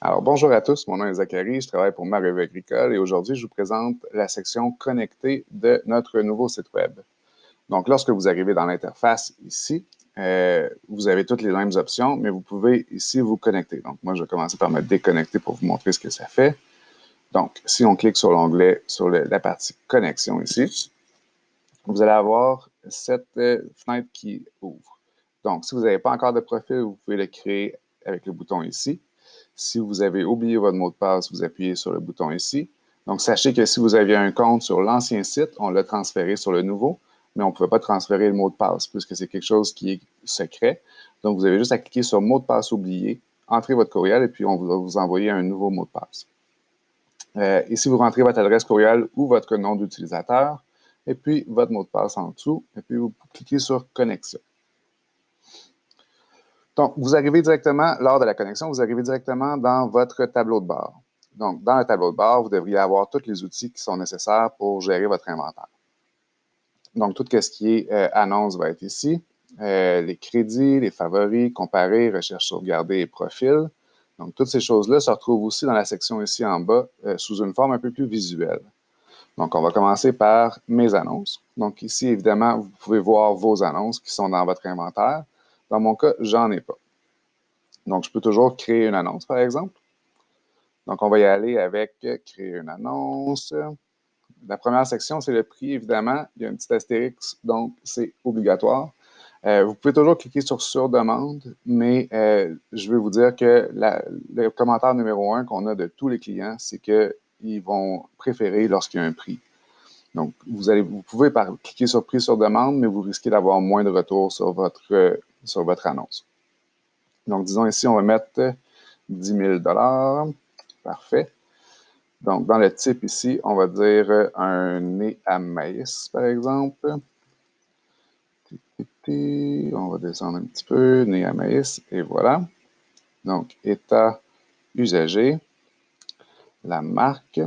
Alors, bonjour à tous, mon nom est Zachary, je travaille pour Ma Revue Agricole et aujourd'hui, je vous présente la section connectée de notre nouveau site Web. Donc, lorsque vous arrivez dans l'interface ici, vous avez toutes les mêmes options, mais vous pouvez ici vous connecter. Donc, moi, je vais commencer par me déconnecter pour vous montrer ce que ça fait. Donc, si on clique sur l'onglet, sur la partie connexion ici, vous allez avoir cette fenêtre qui ouvre. Donc, si vous n'avez pas encore de profil, vous pouvez le créer avec le bouton ici. Si vous avez oublié votre mot de passe, vous appuyez sur le bouton ici. Donc, sachez que si vous aviez un compte sur l'ancien site, on l'a transféré sur le nouveau, mais on ne pouvait pas transférer le mot de passe puisque c'est quelque chose qui est secret. Donc, vous avez juste à cliquer sur mot de passe oublié, entrez votre courriel et puis on va vous envoyer un nouveau mot de passe. Ici, vous rentrez votre adresse courriel ou votre nom d'utilisateur et puis votre mot de passe en dessous et puis vous cliquez sur connexion. Donc, vous arrivez directement, lors de la connexion, vous arrivez directement dans votre tableau de bord. Donc, dans le tableau de bord, vous devriez avoir tous les outils qui sont nécessaires pour gérer votre inventaire. Donc, tout ce qui est annonce va être ici. Les crédits, les favoris, comparer, recherche sauvegardée et profil. Donc, toutes ces choses-là se retrouvent aussi dans la section ici en bas, sous une forme un peu plus visuelle. Donc, on va commencer par mes annonces. Donc, ici, évidemment, vous pouvez voir vos annonces qui sont dans votre inventaire. Dans mon cas, j'en ai pas. Donc, je peux toujours créer une annonce, par exemple. Donc, on va y aller avec créer une annonce. La première section, c'est le prix, évidemment. Il y a un petit astérix, donc c'est obligatoire. Vous pouvez toujours cliquer sur demande, mais je veux vous dire que le commentaire numéro 1 qu'on a de tous les clients, c'est qu'ils vont préférer lorsqu'il y a un prix. Donc, vous pouvez cliquer sur prix sur demande, mais vous risquez d'avoir moins de retours sur votre annonce. Donc, disons ici, on va mettre 10 000 $. Parfait. Donc, dans le type ici, on va dire un nez à maïs, par exemple. On va descendre un petit peu, nez à maïs, et voilà. Donc, état usager, la marque.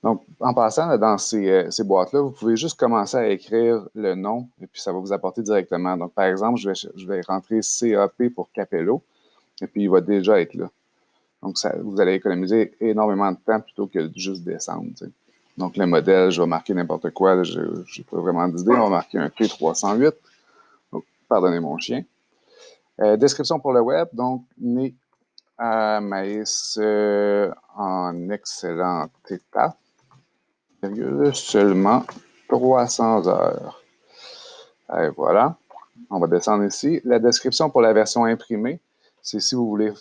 Donc, en passant dans ces boîtes-là, vous pouvez juste commencer à écrire le nom et puis ça va vous apporter directement. Donc, par exemple, je vais rentrer CAP pour Capello et puis il va déjà être là. Donc, vous allez économiser énormément de temps plutôt que de juste descendre. T'sais. Donc, le modèle, je vais marquer n'importe quoi. Je n'ai pas vraiment d'idée. On va marquer un P308. Donc, pardonnez mon chien. Description pour le web. Donc, né à maïs en excellent état. Seulement 300 heures. Et voilà. On va descendre ici. La description pour la version imprimée, c'est si vous voulez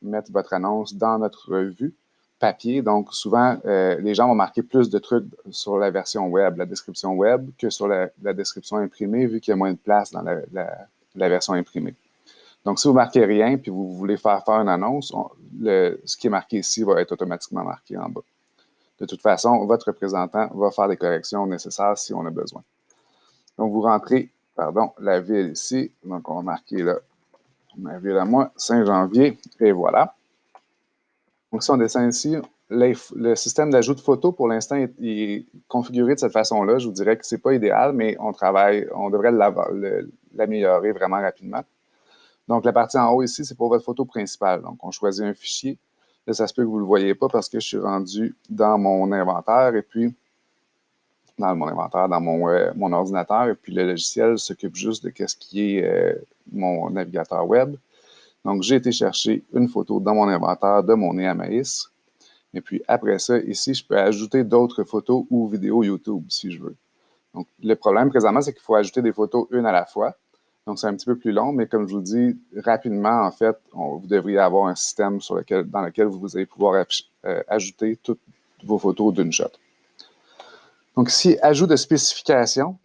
mettre votre annonce dans notre revue papier. Donc, souvent, les gens vont marquer plus de trucs sur la version web, la description web, que sur la description imprimée, vu qu'il y a moins de place dans la version imprimée. Donc, si vous ne marquez rien, puis vous voulez faire une annonce, ce qui est marqué ici va être automatiquement marqué en bas. De toute façon, votre représentant va faire les corrections nécessaires si on a besoin. Donc, vous rentrez, la ville ici. Donc, on va marquer là, ma ville à moi, Saint-Janvier, et voilà. Donc, si on descend ici, le système d'ajout de photos, pour l'instant, est configuré de cette façon-là. Je vous dirais que ce n'est pas idéal, mais on devrait l'améliorer vraiment rapidement. Donc, la partie en haut ici, c'est pour votre photo principale. Donc, on choisit un fichier. Là, ça se peut que vous ne le voyez pas parce que je suis rendu dans mon inventaire et puis dans mon ordinateur. Et puis, le logiciel s'occupe juste de ce qui est mon navigateur web. Donc, j'ai été chercher une photo dans mon inventaire de mon nez à maïs. Et puis, après ça, ici, je peux ajouter d'autres photos ou vidéos YouTube si je veux. Donc, le problème présentement, c'est qu'il faut ajouter des photos une à la fois. Donc, c'est un petit peu plus long, mais comme je vous dis, rapidement, en fait, vous devriez avoir un système dans lequel vous allez pouvoir ajouter toutes vos photos d'une shot. Donc, ici, ajout de spécifications.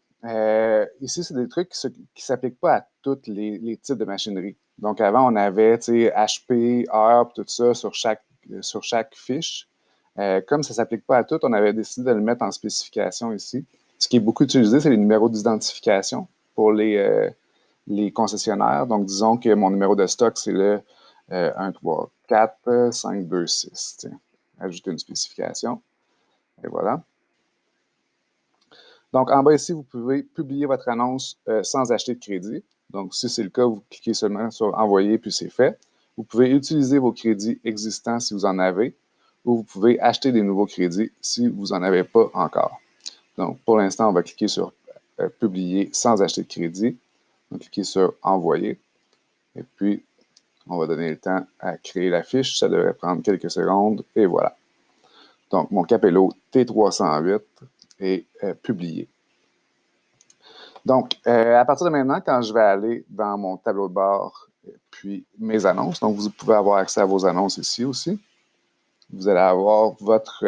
Ici, c'est des trucs qui ne s'appliquent pas à tous les types de machinerie. Donc, avant, on avait HP, heure, tout ça sur chaque fiche. Comme ça ne s'applique pas à tout, on avait décidé de le mettre en spécification ici. Ce qui est beaucoup utilisé, c'est les numéros d'identification pour les concessionnaires. Donc, disons que mon numéro de stock, c'est le 1, 3, 4, 5, 2, 6. Tiens, ajouter une spécification. Et voilà. Donc, en bas ici, vous pouvez publier votre annonce sans acheter de crédit. Donc, si c'est le cas, vous cliquez seulement sur « Envoyer » puis c'est fait. Vous pouvez utiliser vos crédits existants si vous en avez, ou vous pouvez acheter des nouveaux crédits si vous n'en avez pas encore. Donc, pour l'instant, on va cliquer sur Publier sans acheter de crédit. On va cliquer sur Envoyer. Et puis, on va donner le temps à créer la fiche. Ça devrait prendre quelques secondes. Et voilà. Donc, mon Capello T308 est publié. Donc, à partir de maintenant, quand je vais aller dans mon tableau de bord, puis mes annonces, donc vous pouvez avoir accès à vos annonces ici aussi. Vous allez avoir votre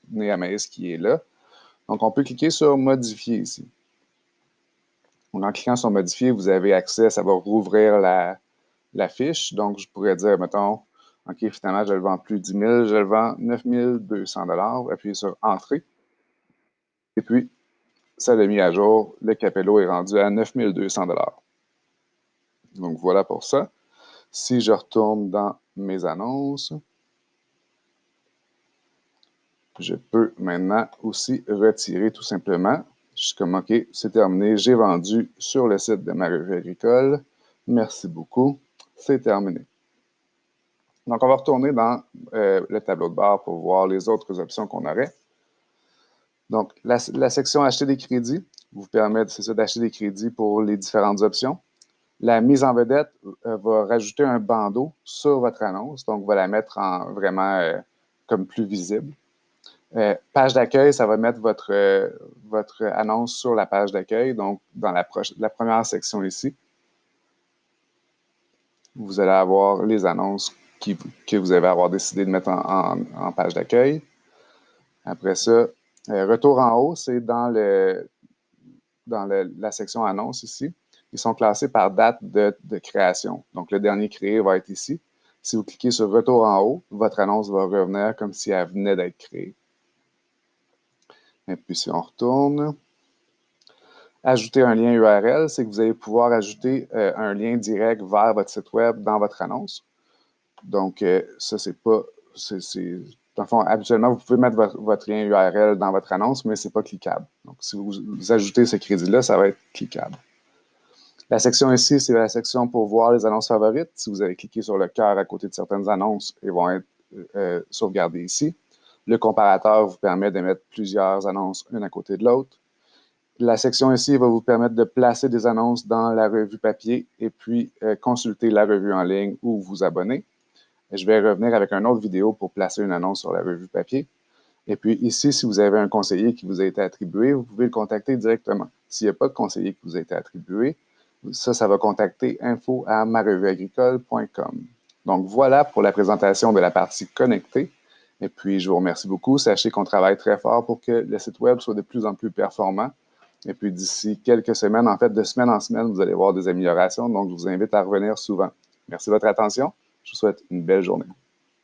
nez à maïs qui est là. Donc, on peut cliquer sur Modifier ici. Donc, en cliquant sur Modifier, vous avez accès, ça va rouvrir la fiche. Donc, je pourrais dire, mettons, OK, finalement, je le vends plus 10 000, je le vends 9 200 $. Appuyez sur Entrée. Et puis, ça l'a mis à jour. Le Capello est rendu à 9 200 $. Donc, voilà pour ça. Si je retourne dans mes annonces, je peux maintenant aussi retirer tout simplement. Je suis comme, OK, c'est terminé. J'ai vendu sur le site de ma revue agricole. Merci beaucoup. C'est terminé. Donc, on va retourner dans le tableau de bord pour voir les autres options qu'on aurait. Donc, la section Acheter des crédits vous permet, c'est ça, d'acheter des crédits pour les différentes options. La mise en vedette va rajouter un bandeau sur votre annonce, donc va la mettre en vraiment comme plus visible. Page d'accueil, ça va mettre votre annonce sur la page d'accueil, donc dans la première section ici. Vous allez avoir les annonces que vous allez avoir décidé de mettre en page d'accueil. Après ça, retour en haut, c'est dans la section annonces ici. Ils sont classés par date de création. Donc, le dernier créé va être ici. Si vous cliquez sur retour en haut, votre annonce va revenir comme si elle venait d'être créée. Et puis, si on retourne, ajouter un lien URL, c'est que vous allez pouvoir ajouter un lien direct vers votre site web dans votre annonce. Donc, ça, c'est pas... dans le fond, habituellement, vous pouvez mettre votre lien URL dans votre annonce, mais ce n'est pas cliquable. Donc, si vous ajoutez ce crédit-là, ça va être cliquable. La section ici, c'est la section pour voir les annonces favorites. Si vous avez cliqué sur le cœur à côté de certaines annonces, elles vont être sauvegardées ici. Le comparateur vous permet de mettre plusieurs annonces une à côté de l'autre. La section ici va vous permettre de placer des annonces dans la revue papier et puis consulter la revue en ligne ou vous abonner. Je vais revenir avec une autre vidéo pour placer une annonce sur la revue papier. Et puis ici, si vous avez un conseiller qui vous a été attribué, vous pouvez le contacter directement. S'il n'y a pas de conseiller qui vous a été attribué, ça va contacter info@marevueagricole.com. Donc voilà pour la présentation de la partie connectée. Et puis je vous remercie beaucoup. Sachez qu'on travaille très fort pour que le site web soit de plus en plus performant. Et puis d'ici quelques semaines, en fait de semaine en semaine, vous allez voir des améliorations. Donc je vous invite à revenir souvent. Merci de votre attention. Je vous souhaite une belle journée.